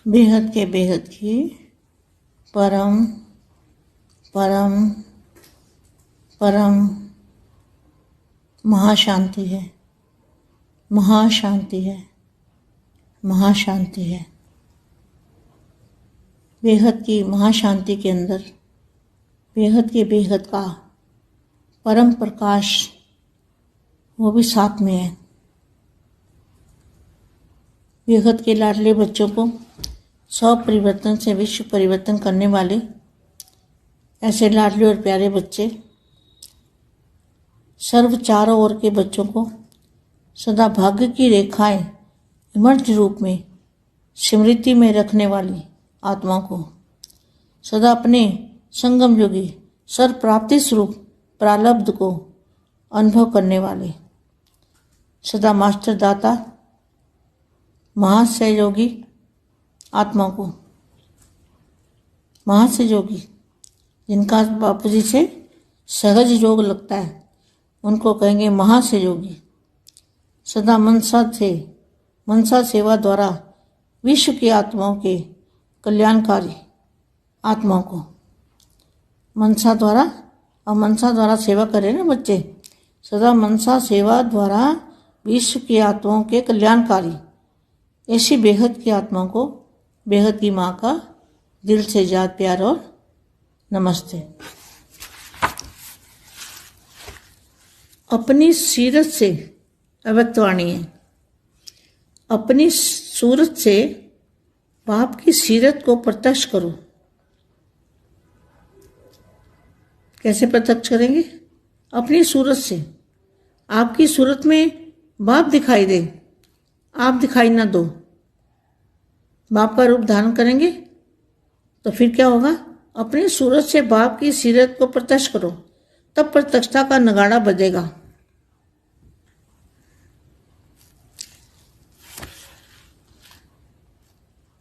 बेहद की परम परम परम महाशांति है, महाशांति है, महाशांति है। बेहद की महाशांति के अंदर बेहद का परम प्रकाश वो भी साथ में है। बेहद के लाडले बच्चों को 100 परिवर्तन से विश्व परिवर्तन करने वाले ऐसे लाडले और प्यारे बच्चे सर्व चारों ओर के बच्चों को सदा भाग्य की रेखाएं इमर्ज रूप में स्मृति में रखने वाली आत्मा को सदा अपने संगम योगी सर्व प्राप्ति स्वरूप प्रारब्ध को अनुभव करने वाले सदा मास्टर दाता महासहयोगी आत्मा को, महासहयोगी जिनका बापू जी से सहज योग लगता है उनको कहेंगे महासहयोगी। सदा मनसा सेवा द्वारा विश्व की आत्माओं के कल्याणकारी आत्मा को मनसा द्वारा सेवा करें ना बच्चे। सदा मनसा सेवा द्वारा विश्व की आत्माओं के कल्याणकारी ऐसी बेहद की आत्मा को बेहद की माँ का दिल से याद प्यार और नमस्ते। अपनी सीरत से अव्यक्तवाणी है। अपनी सूरत से बाप की सीरत को प्रत्यक्ष करो। कैसे प्रत्यक्ष करेंगे? अपनी सूरत से। आपकी सूरत में बाप दिखाई दे, आप दिखाई ना दो। बाप का रूप धारण करेंगे तो फिर क्या होगा? अपनी सूरत से बाप की सीरत को प्रत्यक्ष करो, तब प्रत्यक्षता का नगाड़ा बजेगा।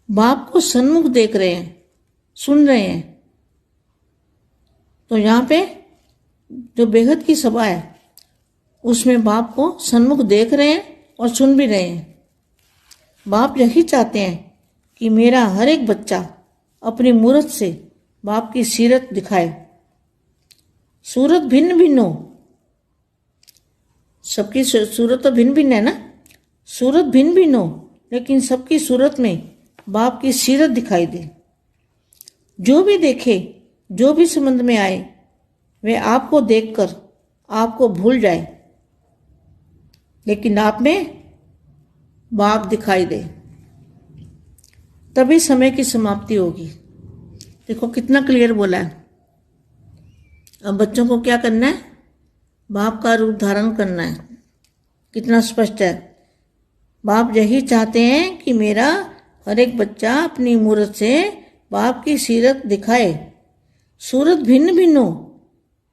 बाप को सन्मुख देख रहे हैं, सुन रहे हैं, तो यहाँ पे जो बेहद की सभा है उसमें बाप को सन्मुख देख रहे हैं और सुन भी रहे हैं। बाप यही चाहते हैं कि मेरा हर एक बच्चा अपनी मूरत से बाप की सीरत दिखाए। सूरत भिन्न भिन्न हो, सबकी सूरत तो भिन्न भिन्न है ना। सूरत भिन्न भिन्न हो लेकिन सबकी सूरत में बाप की सीरत दिखाई दे। जो भी देखे, जो भी संबंध में आए, वे आपको देखकर आपको भूल जाए लेकिन आप में बाप दिखाई दे, तभी समय की समाप्ति होगी। देखो कितना क्लियर बोला है। अब बच्चों को क्या करना है? बाप का रूप धारण करना है। कितना स्पष्ट है। बाप यही चाहते हैं कि मेरा हर एक बच्चा अपनी मूरत से बाप की सीरत दिखाए। सूरत भिन्न भिन्न हो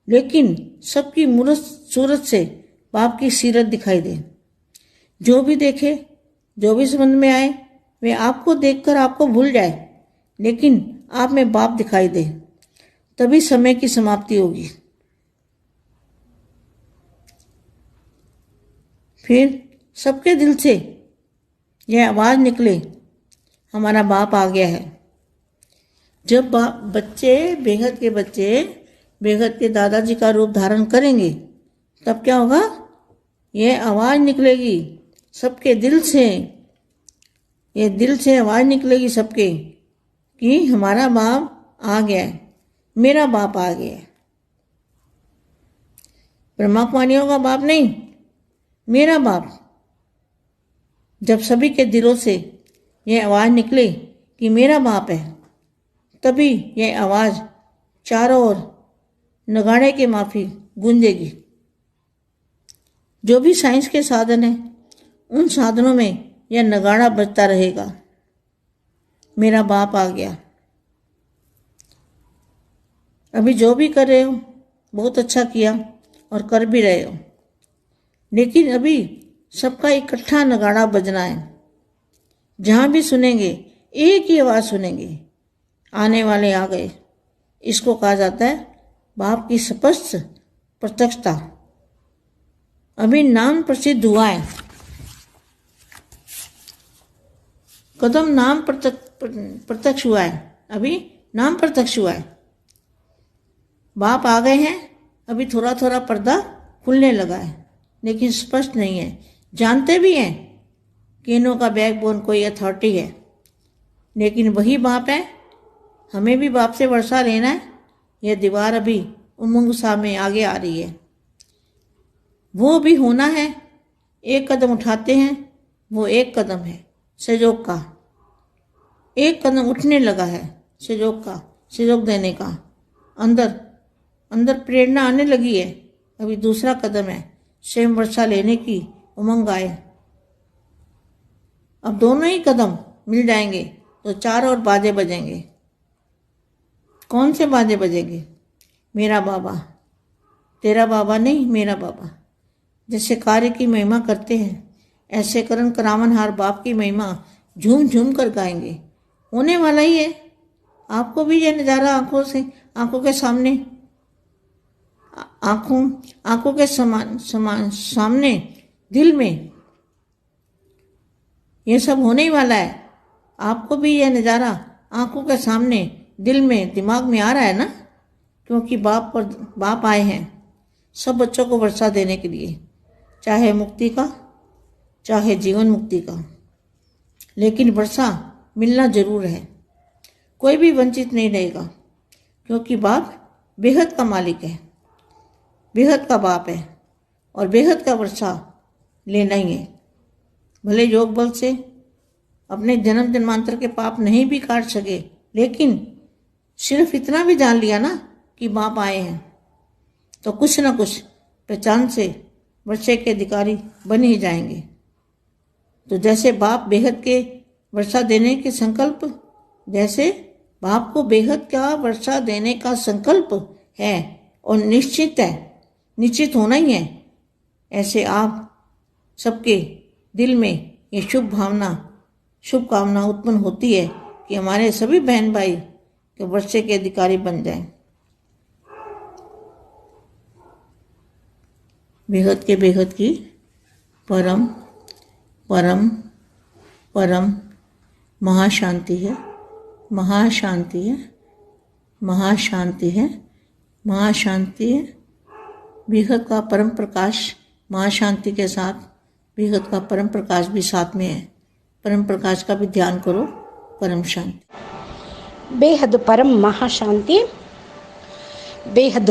लेकिन सबकी मूरत सूरत से बाप की सीरत दिखाई दे। जो भी देखे, जो भी संबंध में आए, वे आपको देखकर आपको भूल जाए लेकिन आप में बाप दिखाई दे, तभी समय की समाप्ति होगी। फिर सबके दिल से यह आवाज निकले, हमारा बाप आ गया है। जब बच्चे बेहद के दादाजी का रूप धारण करेंगे तब क्या होगा? यह आवाज निकलेगी सबके दिल से। ये दिल से आवाज निकलेगी सबके कि हमारा बाप आ गया है, मेरा बाप आ गया है। ब्रह्माकुमारियों का बाप नहीं, मेरा बाप। जब सभी के दिलों से यह आवाज निकले कि मेरा बाप है, तभी यह आवाज चारों ओर नगाड़े के माफी गूंजेगी। जो भी साइंस के साधन है उन साधनों में यह नगाड़ा बजता रहेगा, मेरा बाप आ गया। अभी जो भी कर रहे हो बहुत अच्छा किया और कर भी रहे हो, लेकिन अभी सबका इकट्ठा नगाड़ा बजना है। जहां भी सुनेंगे एक ही आवाज सुनेंगे, आने वाले आ गए। इसको कहा जाता है बाप की स्पष्ट प्रत्यक्षता। अभी नाम प्रसिद्ध हुआ है। कदम नाम प्रत्यक्ष हुआ है, अभी नाम प्रत्यक्ष हुआ है। बाप आ गए हैं, अभी थोड़ा थोड़ा पर्दा खुलने लगा है, लेकिन स्पष्ट नहीं है। जानते भी हैं कि इनों का बैकबोन कोई अथॉरिटी है, लेकिन वही बाप है। हमें भी बाप से वर्षा लेना है। यह दीवार अभी उमंग सा में आगे आ रही है, वो भी होना है। एक कदम उठाते हैं, वो एक कदम है सहयोग का। एक कदम उठने लगा है सहयोग का, सहयोग देने का। अंदर अंदर प्रेरणा आने लगी है। अभी दूसरा कदम है स्वयं वर्षा लेने की उमंग आए। अब दोनों ही कदम मिल जाएंगे तो चार और बाजे बजेंगे। कौन से बाजे बजेंगे? मेरा बाबा, तेरा बाबा नहीं, मेरा बाबा। जैसे कार्य की महिमा करते हैं, ऐसे करण करावनहार बाप की महिमा झूम झूम कर गाएंगे। होने वाला ही है। आपको भी यह नज़ारा आंखों के सामने, आंखों के सामने दिल में ये सब होने ही वाला है। आपको भी यह नज़ारा आंखों के सामने, दिल में, दिमाग में आ रहा है ना, क्योंकि बाप आए हैं सब बच्चों को वर्षा देने के लिए, चाहे मुक्ति का, चाहे जीवन मुक्ति का। लेकिन वर्षा मिलना जरूर है। कोई भी वंचित नहीं रहेगा, क्योंकि बाप बेहद का मालिक है, बेहद का बाप है, और बेहद का वर्षा लेना ही है। भले योग बल से अपने जन्म जन्मांतर के पाप नहीं भी काट सके, लेकिन सिर्फ इतना भी जान लिया ना कि बाप आए हैं, तो कुछ ना कुछ पहचान से वर्षे के अधिकारी बन ही जाएंगे। तो जैसे बाप बेहद के वर्षा देने के संकल्प, जैसे बाप को बेहद का वर्षा देने का संकल्प है और निश्चित है, निश्चित होना ही है, ऐसे आप सबके दिल में ये शुभकामना उत्पन्न होती है कि हमारे सभी बहन भाई के वर्षे के अधिकारी बन जाएं। बेहद की परम परम परम महाशांति है, महाशांति है, महाशांति है, महाशांति है। बेहद का परम प्रकाश महाशांति के साथ बेहद का परम प्रकाश भी साथ में है। परम प्रकाश का भी ध्यान करो। परम शांति, बेहद परम महाशांति, बेहद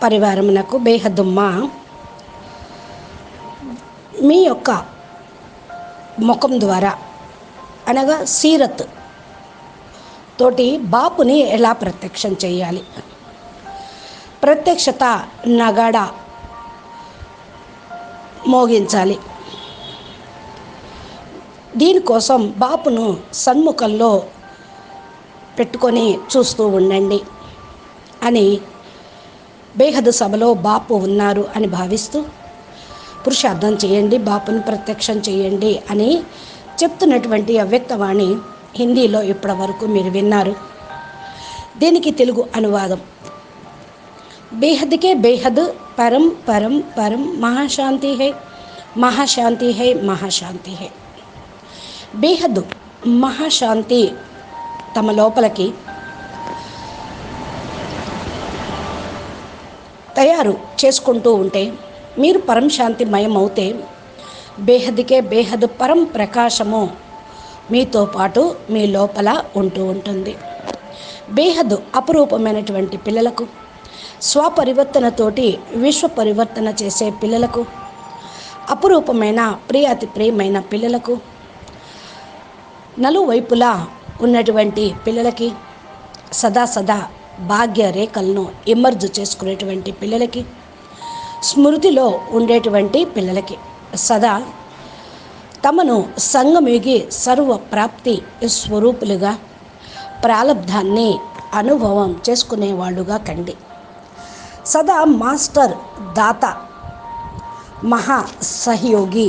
పరివారమునకు బేహదుమ్మ మీ యొక్క ముఖం ద్వారా అనగా సీరత్ తోటి బాపుని ఎలా ప్రత్యక్షం చేయాలి, ప్రత్యక్షత నగాడ మోగించాలి. దీనికోసం బాపును సన్ముఖంలో పెట్టుకొని చూస్తూ ఉండండి అని బేహద్ సభలో బాపు ఉన్నారు అని భావిస్తూ పురుషార్థం చేయండి, బాపుని ప్రత్యక్షం చేయండి అని చెప్తున్నటువంటి అవ్యక్తవాణి హిందీలో ఇప్పటి వరకు మీరు విన్నారు. దీనికి తెలుగు అనువాదం: बेहद के बेहद परम परम परम महाशांति है, महाशांति है, महाशांति है. बेहद మహాశాంతి తమ లోపలికి తయారు చేసుకుంటూ ఉంటే, మీరు పరం శాంతిమయం అవుతే, బేహద్కే బేహద్ పరం ప్రకాశము మీతో పాటు మీ లోపల ఉంటూ ఉంటుంది. బేహద్ అపురూపమైనటువంటి పిల్లలకు, స్వపరివర్తనతోటి విశ్వ పరివర్తన చేసే పిల్లలకు, అపురూపమైన అతి ప్రియమైన పిల్లలకు, నలువైపులా ఉన్నటువంటి పిల్లలకి, సదా భాగ్య రేఖలను ఎమర్జ్ చేసుకునేటువంటి పిల్లలకి, స్మృతిలో ఉండేటువంటి పిల్లలకి, సదా తమను సంగమిగి సర్వ ప్రాప్తి స్వరూపులుగా ప్రాలబ్ధాన్ని అనుభవం చేసుకునేవాళ్ళుగా కండి. సదా మాస్టర్ దాత మహాసహయోగి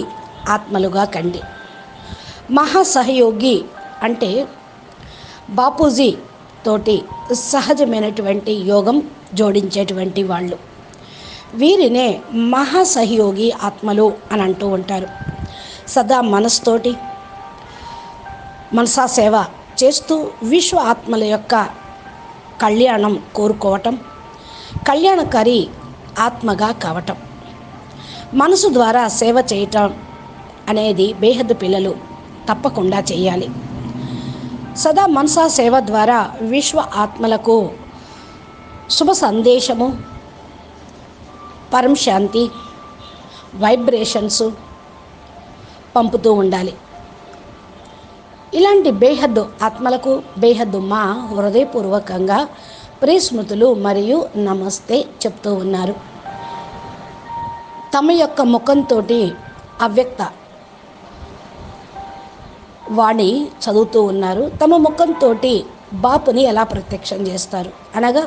ఆత్మలుగా కండి. మహాసహయోగి అంటే బాపూజీ తోటి సహజమైనటువంటి యోగం జోడించేటువంటి వాళ్ళు. వీరినే మహాసహయోగి ఆత్మలు అని అంటూ ఉంటారు. సదా మనసుతోటి మనసా సేవ చేస్తూ విశ్వ ఆత్మల యొక్క కళ్యాణం కోరుకోవటం, కళ్యాణకారి ఆత్మగా కావటం, మనసు ద్వారా సేవ చేయటం అనేది బేహద్దు పిల్లలు తప్పకుండా చేయాలి. సదా మనసా సేవ ద్వారా విశ్వ ఆత్మలకు శుభ సందేశము, పరం శాంతి వైబ్రేషన్స్ పంపుతూ ఉండాలి. ఇలాంటి బేహద్దు ఆత్మలకు బేహద్దు మా హృదయపూర్వకంగా ప్రియస్మృతులు మరియు నమస్తే చెప్తూ ఉన్నారు. తమ యొక్క ముఖంతో అవ్యక్త వాణి చదువుతూ ఉన్నారు. తమ ముఖంతో బాపుని ఎలా ప్రత్యక్షం చేస్తారు, అనగా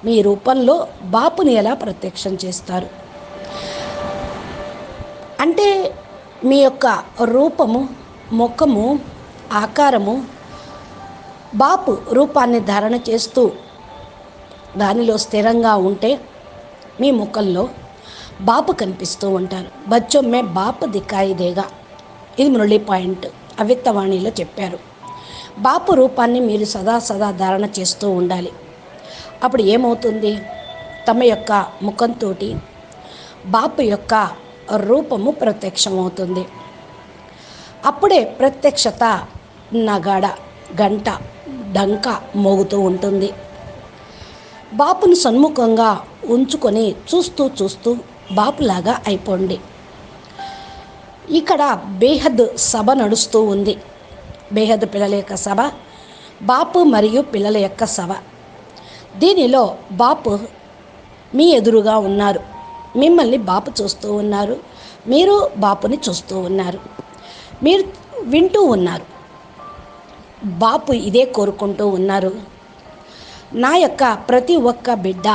మీ రూపంలో బాపుని ఎలా ప్రత్యక్షం చేస్తారు అంటే మీ యొక్క రూపము, ముఖము, ఆకారము బాపు రూపాన్ని ధారణ చేస్తూ దానిలో స్థిరంగా ఉంటే మీ ముఖంలో బాపు కనిపిస్తూ ఉంటారు. బచ్చో మే బాపు దికాయి దేగా, ఇది మురళీ పాయింట్ అవ్యక్తవాణిలో చెప్పారు. బాపు రూపాన్ని మీరు సదా ధారణ చేస్తూ ఉండాలి. అప్పుడు ఏమవుతుంది, తమ యొక్క ముఖంతో బాపు యొక్క రూపము ప్రత్యక్షమవుతుంది. అప్పుడే ప్రత్యక్షత నగాడ, గంట, డంక మోగుతూ ఉంటుంది. బాపును సన్ముఖంగా ఉంచుకొని చూస్తూ బాపులాగా అయిపోండి. ఇక్కడ బేహద్ సభ నడుస్తూ ఉంది. బేహద్ పిల్లల యొక్క సభ, బాపు మరియు పిల్లల యొక్క సభ. దీనిలో బాపు మీ ఎదురుగా ఉన్నారు, మిమ్మల్ని బాపు చూస్తూ ఉన్నారు, మీరు బాపుని చూస్తూ ఉన్నారు, మీరు వింటూ ఉన్నారు. బాపు ఇదే కోరుకుంటూ ఉన్నారు, నా యొక్క ప్రతి ఒక్క బిడ్డ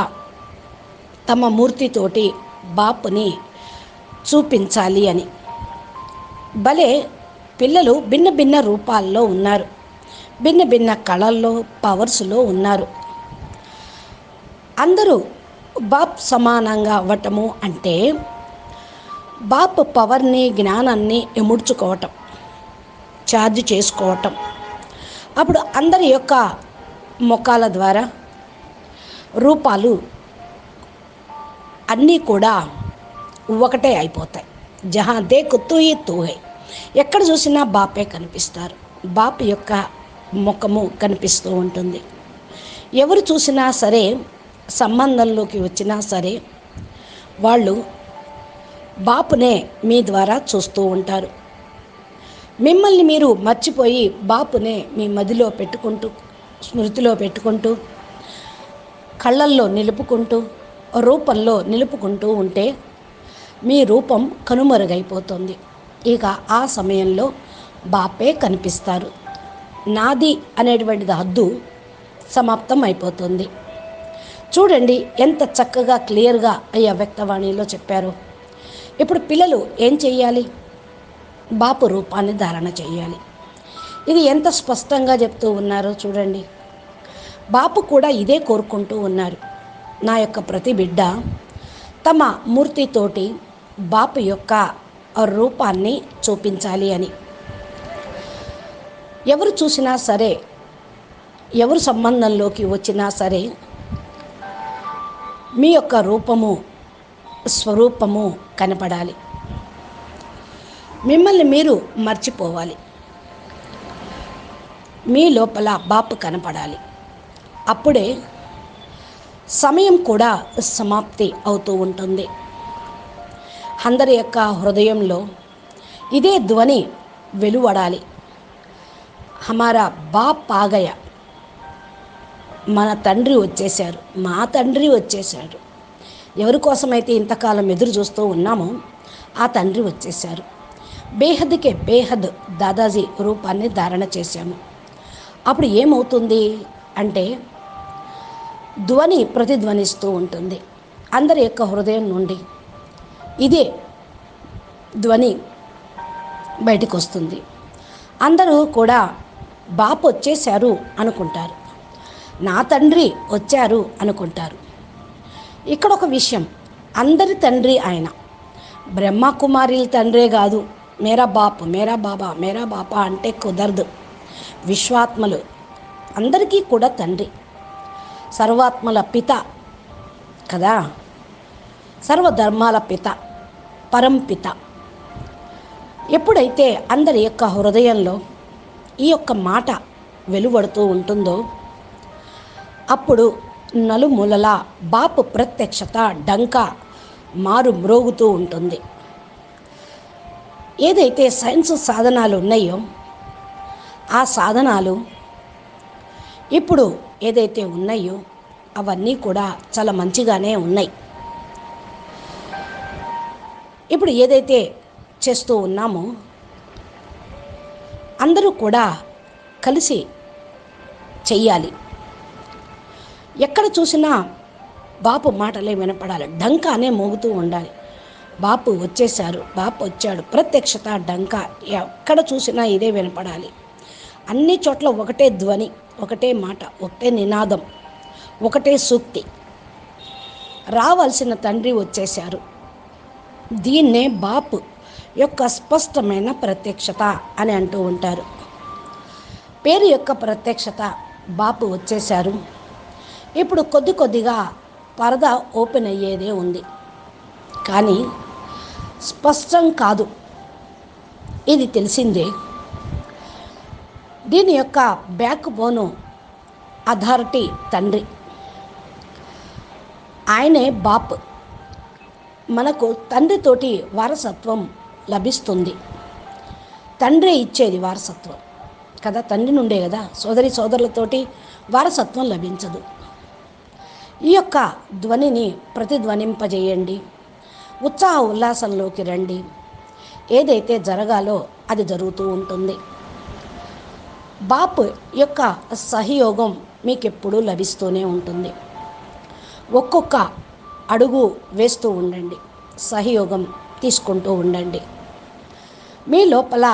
తమ మూర్తితోటి బాపుని చూపించాలి అని. భలే పిల్లలు భిన్న రూపాల్లో ఉన్నారు, భిన్న కళల్లో, పవర్స్లో ఉన్నారు. అందరూ బాప్ సమానంగా అవ్వటము అంటే బాప్ పవర్ని, జ్ఞానాన్ని ఎముడ్చుకోవటం, ఛార్జ్ చేసుకోవటం. అప్పుడు అందరి యొక్క ముఖాల ద్వారా రూపాలు అన్నీ కూడా ఒకటే అయిపోతాయి. జహా దేఖ్ తూ హీ తూ హై, ఎక్కడ చూసినా బాపే కనిపిస్తారు. బాప్ యొక్క ముఖము కనిపిస్తూ ఉంటుంది. ఎవరు చూసినా సరే, సంబంధంలోకి వచ్చినా సరే, వాళ్ళు బాపునే మీ ద్వారా చూస్తూ ఉంటారు. మిమ్మల్ని మీరు మర్చిపోయి బాపునే మీ మదిలో పెట్టుకుంటూ, స్మృతిలో పెట్టుకుంటూ, కళ్ళల్లో నిలుపుకుంటూ, రూపంలో నిలుపుకుంటూ ఉంటే మీ రూపం కనుమరుగైపోతుంది. ఇక ఆ సమయంలో బాపే కనిపిస్తారు. నాది అనేటువంటిది హద్దు సమాప్తం అయిపోతుంది. చూడండి ఎంత చక్కగా క్లియర్గా ఈ అవ్యక్తవాణిలో చెప్పారు. ఇప్పుడు పిల్లలు ఏం చెయ్యాలి? బాపు రూపాన్ని ధారణ చేయాలి. ఇది ఎంత స్పష్టంగా చెప్తూ ఉన్నారో చూడండి. బాపు కూడా ఇదే కోరుకుంటూ ఉన్నారు, నా యొక్క ప్రతి బిడ్డ తమ మూర్తితోటి బాపు యొక్క రూపాన్ని చూపించాలి అని. ఎవరు చూసినా సరే, ఎవరు సంబంధంలోకి వచ్చినా సరే, మీ యొక్క రూపము, స్వరూపము కనపడాలి. మిమ్మల్ని మీరు మర్చిపోవాలి. మీ లోపల బాపు కనపడాలి. అప్పుడే సమయం కూడా సమాప్తి అవుతూ ఉంటుంది. అందరి యొక్క హృదయంలో ఇదే ధ్వని వెలువడాలి, హమారా బాప్ ఆగయ, మన తండ్రి వచ్చేశారు, మా తండ్రి వచ్చేశారు. ఎవరి కోసమైతే ఇంతకాలం ఎదురు చూస్తూ ఉన్నామో ఆ తండ్రి వచ్చేశారు. బేహద్కే బేహద్ దాదాజీ రూపాన్ని ధారణ చేశాము. అప్పుడు ఏమవుతుంది అంటే ధ్వని ప్రతిధ్వనిస్తూ ఉంటుంది అందరి యొక్క హృదయం నుండి. ఇదే ధ్వని బయటకు వస్తుంది. అందరూ కూడా బాపు వచ్చేశారు అనుకుంటారు, నా తండ్రి వచ్చారు అనుకుంటారు. ఇక్కడ ఒక విషయం, అందరి తండ్రి ఆయన, బ్రహ్మకుమారిల తండ్రే కాదు. మేరా బాప్, మేరా బాబా, మేరా బాపా అంటే కుదరదు. విశ్వాత్మలు అందరికీ కూడా తండ్రి, సర్వాత్మల పిత కదా, సర్వధర్మాల పిత, పరంపిత. ఎప్పుడైతే అందరి యొక్క హృదయంలో ఈ యొక్క మాట వెలువడుతూ ఉంటుందో అప్పుడు నలుమూలలా బాపు ప్రత్యక్షత డంకా మారు మ్రోగుతూ ఉంటుంది. ఏదైతే సైన్స్ సాధనాలు ఉన్నాయో ఆ సాధనాలు ఇప్పుడు ఏదైతే ఉన్నాయో అవన్నీ కూడా చాలా మంచిగానే ఉన్నాయి. ఇప్పుడు ఏదైతే చేస్తూ ఉన్నామో అందరూ కూడా కలిసి చెయ్యాలి. ఎక్కడ చూసినా బాపు మాటలే వినపడాలి, డంకానే మోగుతూ ఉండాలి. బాపు వచ్చేశారు, బాపు వచ్చాడు, ప్రత్యక్షత డంకా ఎక్కడ చూసినా ఇదే వినపడాలి. అన్ని చోట్ల ఒకటే ధ్వని, ఒకటే మాట, ఒకటే నినాదం, ఒకటే సూక్తి, రావాల్సిన తండ్రి వచ్చేశారు. దీన్నే బాపు యొక్క స్పష్టమైన ప్రత్యక్షత అని అంటూ ఉంటారు. పేరు యొక్క ప్రత్యక్షత బాపు వచ్చేశారు. ఇప్పుడు కొద్ది కొద్దిగా పరదా ఓపెన్ అయ్యేదే ఉంది, కానీ స్పష్టం కాదు, ఇది తెలిసిందే. దీని యొక్క బ్యాక్ బోను అథారిటీ తండ్రి, ఆయనే బాప్. మనకు తండ్రితోటి వారసత్వం లభిస్తుంది, తండ్రే ఇచ్చేది వారసత్వం కదా, తండ్రి నుండే కదా. సోదరులతోటి వారసత్వం లభించదు. ఈ యొక్క ధ్వనిని ప్రతిధ్వనింపజేయండి, ఉత్సాహ ఉల్లాసంలోకి రండి. ఏదైతే జరగాలో అది జరుగుతూ ఉంటుంది. బాపు యొక్క సహయోగం మీకు ఎప్పుడూ లభిస్తూనే ఉంటుంది. ఒక్కొక్క అడుగు వేస్తూ ఉండండి, సహయోగం తీసుకుంటూ ఉండండి. మీ లోపల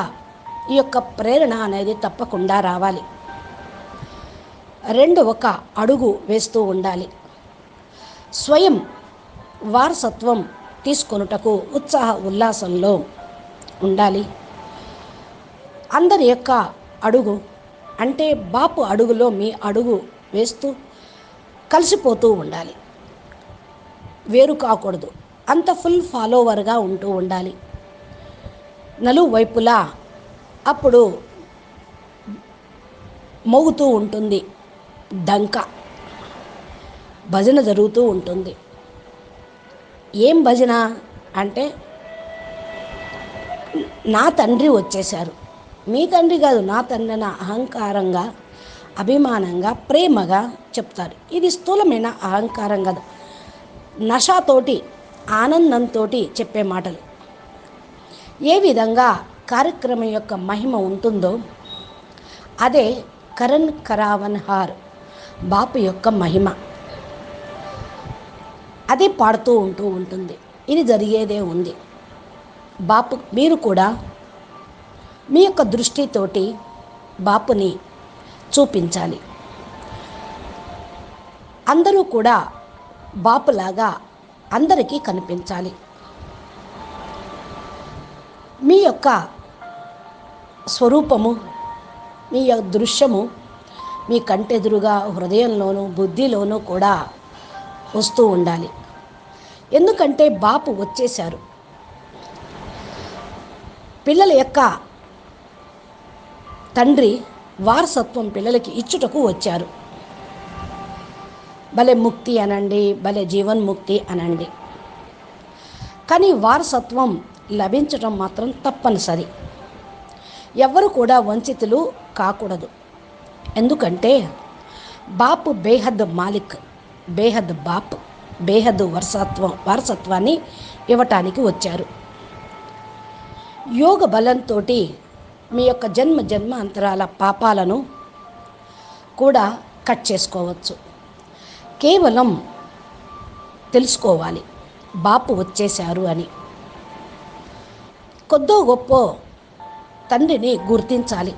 ఈ యొక్క ప్రేరణ అనేది తప్పకుండా రావాలి. ఒక అడుగు వేస్తూ ఉండాలి. స్వయం వారసత్వం తీసుకొనుటకు ఉత్సాహ ఉల్లాసంలో ఉండాలి. అందరి యొక్క అడుగు అంటే బాపు అడుగులో మీ అడుగు వేస్తూ కలిసిపోతూ ఉండాలి, వేరు కాకూడదు. అంత ఫుల్ ఫాలోవర్గా ఉంటూ ఉండాలి నలువైపులా. అప్పుడు మోగుతూ ఉంటుంది డంక, భజన జరుగుతూ ఉంటుంది. ఏం భజన అంటే నా తండ్రి వచ్చేశారు, మీ తండ్రి కాదు నా తండ్రి అని అహంకారంగా, అభిమానంగా, ప్రేమగా చెప్తారు. ఇది స్థూలమైన అహంకారం కాదు, నషతోటి ఆనందంతో చెప్పే మాటలు. ఏ విధంగా కార్యక్రమం యొక్క మహిమ ఉంటుందో అదే కరణ్ కరావన్ హార్ బాపు యొక్క మహిమ, అదే పాడుతూ ఉంటుంది. ఇది జరిగేదే ఉంది. బాపు మీరు కూడా మీ యొక్క దృష్టితోటి బాపుని చూపించాలి. అందరూ కూడా బాపులాగా అందరికీ కనిపించాలి. మీ యొక్క స్వరూపము, మీ యొక్క దృశ్యము మీ కంటెదురుగా హృదయంలోనూ బుద్ధిలోనూ కూడా వస్తూ ఉండాలి. ఎందుకంటే బాపు వచ్చేశారు. పిల్లల యొక్క తండ్రి వారసత్వం పిల్లలకి ఇచ్చుటకు వచ్చారు. భలే ముక్తి అనండి, భలే జీవన్ముక్తి అనండి, కానీ వారసత్వం లభించడం మాత్రం తప్పనిసరి. ఎవరు కూడా వంచితులు కాకూడదు. ఎందుకంటే బాపు బేహద్ మాలిక్, బేహద్ బాప్, బేహద్ వారసత్వాన్ని ఇవ్వటానికి వచ్చారు. యోగ బలంతో మీ యొక్క జన్మ అంతరాల పాపాలను కూడా కట్ చేసుకోవచ్చు. కేవలం తెలుసుకోవాలి బాపు వచ్చేశారు అని. కొద్దో గొప్ప తండ్రిని గుర్తించాలి,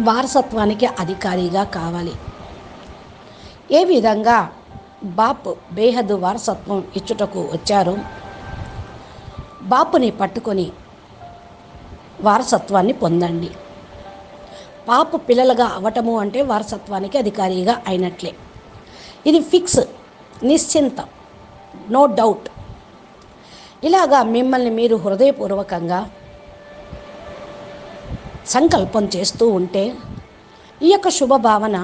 వారసత్వానికి అధికారిగా కావాలి. ఏ విధంగా బాపు బేహద్ వారసత్వం ఇచ్చుటకు వచ్చారో బాపుని పట్టుకొని వారసత్వాన్ని పొందండి. పాప పిల్లలుగా అవటము అంటే వారసత్వానికి అధికారిగా అయినట్లే. ఇది ఫిక్స్, నిశ్చింతం, నో డౌట్. ఇలాగా మిమ్మల్ని మీరు హృదయపూర్వకంగా సంకల్పం చేస్తూ ఉంటే ఈ యొక్క శుభభావన,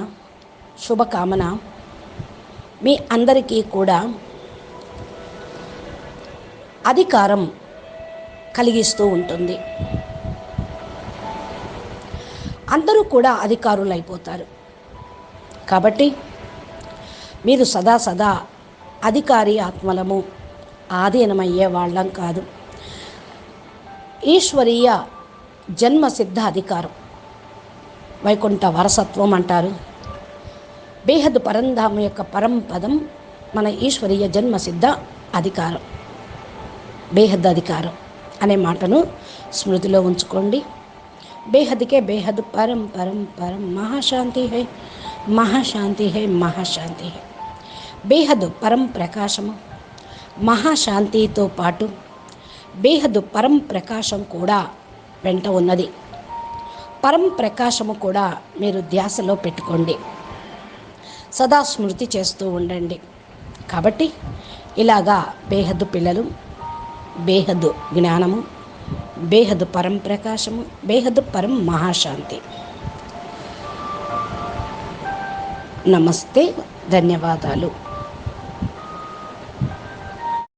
శుభకామన మీ అందరికీ కూడా అధికారం కలిగిస్తూ ఉంటుంది. అందరూ కూడా అధికారులు అయిపోతారు. కాబట్టి మీరు సదా అధికారి ఆత్మలము, ఆధీనమయ్యే వాళ్ళం కాదు. ఈశ్వరీయ జన్మసిద్ధ అధికారం, వైకుంఠ వారసత్వం అంటారు. బేహద్ పరంధామ యొక్క పరంపదం మన ఈశ్వరీయ జన్మసిద్ధ అధికారం, బేహద్ అధికారం అనే మాటను స్మృతిలో ఉంచుకోండి. బేహద్కే బేహద్ పరం పరం పరం మహాశాంతి హై, మహాశాంతి హై, మహాశాంతి హై. బేహద్ పరం ప్రకాశము, మహాశాంతితో పాటు బేహద్ పరం ప్రకాశం కూడా వెంట ఉన్నది. పరం ప్రకాశము కూడా మీరు ధ్యాసలో పెట్టుకోండి, సదా స్మృతి చేస్తూ ఉండండి. కాబట్టి ఇలాగా బేహద్దు పిల్లలు, బేహద్దు జ్ఞానము, బేహద్దు పరం ప్రకాశము, బేహద్దు పరం మహాశాంతి. నమస్తే, ధన్యవాదాలు.